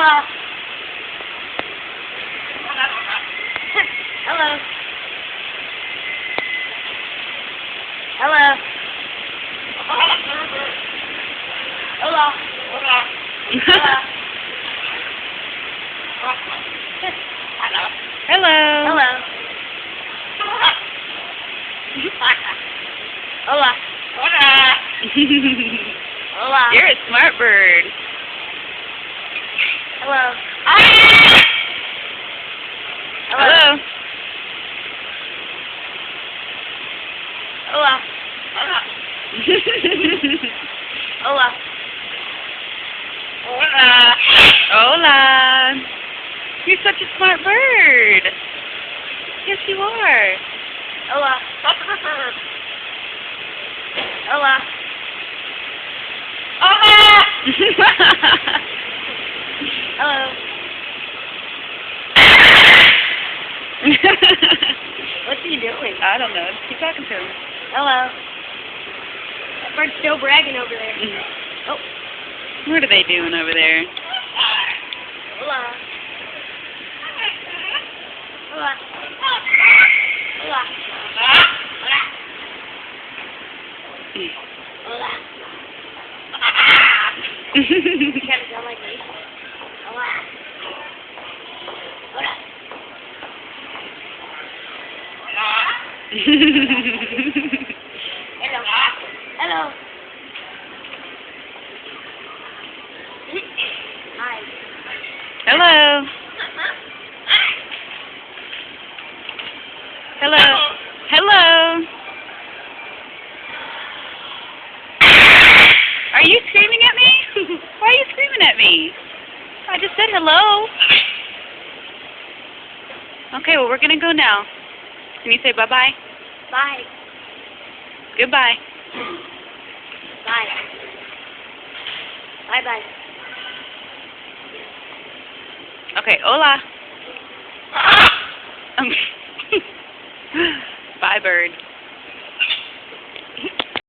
Hola. Hello. Hello. Hola. Hola. Hello. Hello. Hola. Hola. You're a smart bird. Hello. Hello. Hola. Hola. Hola. You're such a smart bird. Yes, you are. Hola. Hola. Hello. What's he doing? I don't know. Keep talking to him. Hello. That bird's still bragging over there. Oh. What are they doing over there? Hola. Hola. Hola. Hola. You kind of sound like me. Hola. Hola. Hello. Hello. Hi. Hello. Hello. Hello. Are you screaming at me? Why are you screaming at me? I just said hello. Okay, well, we're going to go now. Can you say bye-bye? Bye. Goodbye. Bye. Bye-bye. Okay, hola.